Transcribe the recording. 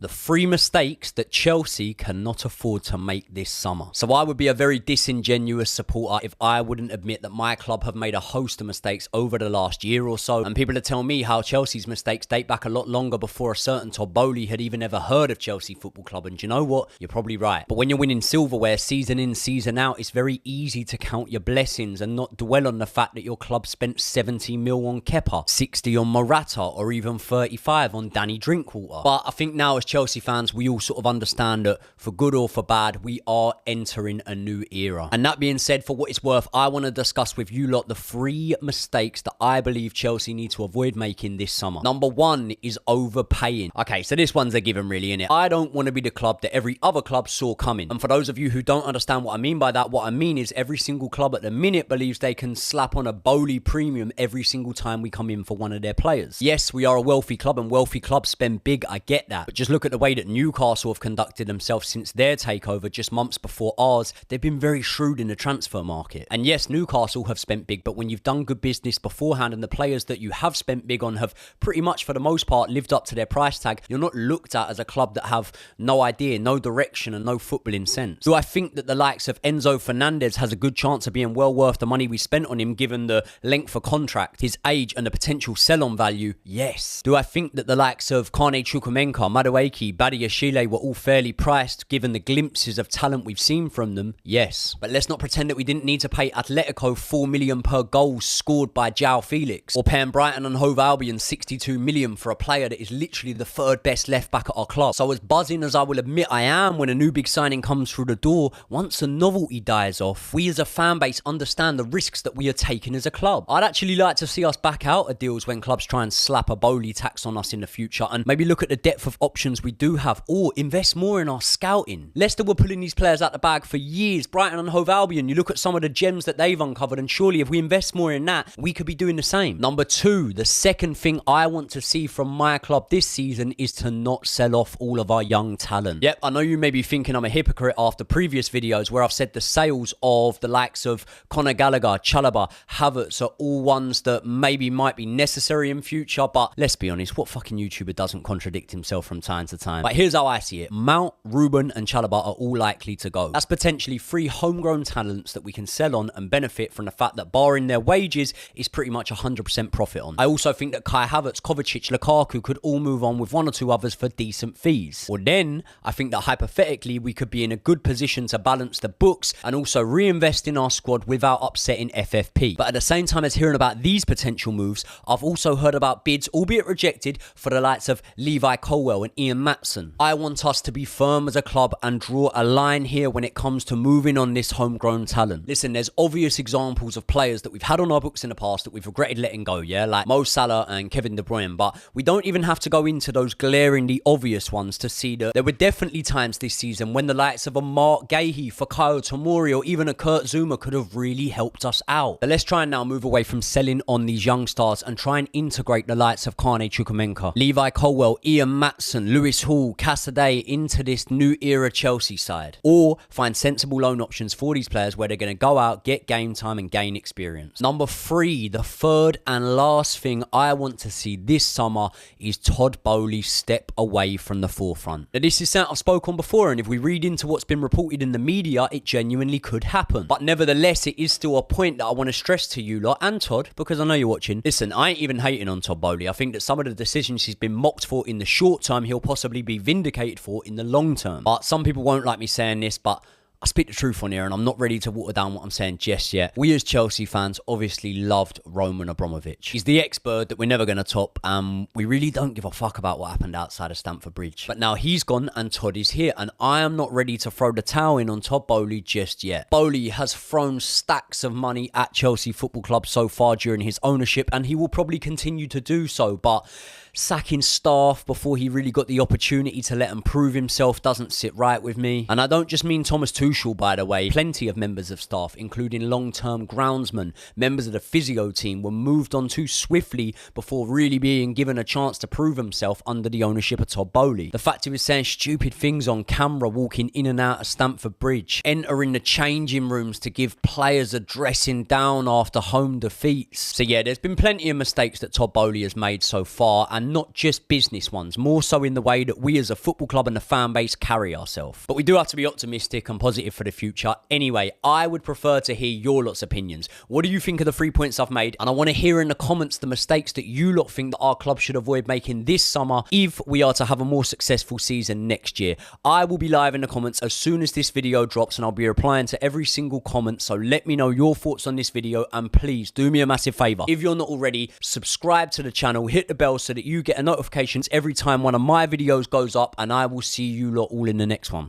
The 3 mistakes that Chelsea cannot afford to make this summer. So I would be a very disingenuous supporter if I wouldn't admit that my club have made a host of mistakes over the last year or so. And people are telling me how Chelsea's mistakes date back a lot longer before a certain Todd Boehly had even ever heard of Chelsea Football Club. And do you know what? You're probably right. But when you're winning silverware season in, season out, it's very easy to count your blessings and not dwell on the fact that your club spent 70 mil on Kepa, 60 on Morata, or even 35 on Danny Drinkwater. But I think now as Chelsea fans, we all sort of understand that for good or for bad, we are entering a new era. And that being said, for what it's worth, I want to discuss with you lot the 3 mistakes that I believe Chelsea need to avoid making this summer. Number 1 is overpaying. Okay, so this one's a given really, innit? I don't want to be the club that every other club saw coming. And for those of you who don't understand what I mean by that, what I mean is every single club at the minute believes they can slap on a Boehly premium every single time we come in for one of their players. Yes, we are a wealthy club and wealthy clubs spend big, I get that. But just look at the way that Newcastle have conducted themselves since their takeover just months before ours. They've been very shrewd in the transfer market. And yes, Newcastle have spent big, but when you've done good business beforehand and the players that you have spent big on have pretty much for the most part lived up to their price tag, you're not looked at as a club that have no idea, no direction and no footballing sense. Do I think that the likes of Enzo Fernandez has a good chance of being well worth the money we spent on him given the length of contract, his age and the potential sell-on value? Yes. Do I think that the likes of Kane Chukwuemeka, Madueke, Badiashile were all fairly priced given the glimpses of talent we've seen from them? Yes. But let's not pretend that we didn't need to pay Atletico 4 million per goal scored by João Felix, or paying Brighton and Hove Albion 62 million for a player that is literally the 3rd best left back at our club. So as buzzing as I will admit I am when a new big signing comes through the door, once the novelty dies off, we as a fan base understand the risks that we are taking as a club. I'd actually like to see us back out of deals when clubs try and slap a Boehly tax on us in the future and maybe look at the depth of options we do have or invest more in our scouting. Leicester were pulling these players out the bag for years. Brighton and Hove Albion, you look at some of the gems that they've uncovered and surely if we invest more in that, we could be doing the same. Number 2, the second thing I want to see from my club this season is to not sell off all of our young talent. Yep, I know you may be thinking I'm a hypocrite after previous videos where I've said the sales of the likes of Conor Gallagher, Chalobah, Havertz are all ones that maybe might be necessary in future, but let's be honest, what fucking YouTuber doesn't contradict himself from time to time? But here's how I see it. Mount, Ruben and Chalobah are all likely to go. That's potentially 3 homegrown talents that we can sell on and benefit from the fact that barring their wages is pretty much 100% profit on. I also think that Kai Havertz, Kovacic, Lukaku could all move on with 1 or 2 others for decent fees. Or then, I think that hypothetically we could be in a good position to balance the books and also reinvest in our squad without upsetting FFP. But at the same time as hearing about these potential moves, I've also heard about bids, albeit rejected, for the likes of Levi Colwell and Ian Matson. I want us to be firm as a club and draw a line here when it comes to moving on this homegrown talent. Listen, there's obvious examples of players that we've had on our books in the past that we've regretted letting go, yeah? Like Mo Salah and Kevin De Bruyne, but we don't even have to go into those glaringly obvious ones to see that there were definitely times this season when the likes of a Mark Gahey, Fikayo Tomori, or even a Kurt Zuma could have really helped us out. But let's try and now move away from selling on these young stars and try and integrate the likes of Kane Chukwuemeka, Levi Colwell, Ian Matson, Lewis Hall, Casadei into this new era Chelsea side. Or find sensible loan options for these players where they're going to go out, get game time and gain experience. Number 3, the 3rd and last thing I want to see this summer is Todd Boehly step away from the forefront. Now this is something I've spoken on before, and if we read into what's been reported in the media, it genuinely could happen. But nevertheless, it is still a point that I want to stress to you lot and Todd, because I know you're watching. Listen, I ain't even hating on Todd Boehly. I think that some of the decisions he's been mocked for in the short term, he'll possibly be vindicated for in the long term. But some people won't like me saying this, but I speak the truth on here and I'm not ready to water down what I'm saying just yet. We as Chelsea fans obviously loved Roman Abramovich. He's the ex-bird that we're never going to top. We really don't give a fuck about what happened outside of Stamford Bridge. But now he's gone and Todd is here, and I am not ready to throw the towel in on Todd Boehly just yet. Boehly has thrown stacks of money at Chelsea Football Club so far during his ownership, and he will probably continue to do so, but sacking staff before he really got the opportunity to let him prove himself doesn't sit right with me. And I don't just mean Thomas Tuchel, by the way. Plenty of members of staff, including long-term groundsmen, members of the physio team, were moved on too swiftly before really being given a chance to prove himself under the ownership of Todd Boehly. The fact he was saying stupid things on camera, walking in and out of Stamford Bridge, entering the changing rooms to give players a dressing down after home defeats. So yeah, there's been plenty of mistakes that Todd Boehly has made so far, and and not just business ones, more so in the way that we as a football club and the fan base carry ourselves. But we do have to be optimistic and positive for the future. Anyway, I would prefer to hear your lot's opinions. What do you think of the 3 points I've made? And I want to hear in the comments the mistakes that you lot think that our club should avoid making this summer if we are to have a more successful season next year. I will be live in the comments as soon as this video drops, and I'll be replying to every single comment. So let me know your thoughts on this video, and please do me a massive favor. If you're not already, subscribe to the channel, hit the bell so that you get notifications every time one of my videos goes up, and I will see you lot all in the next one.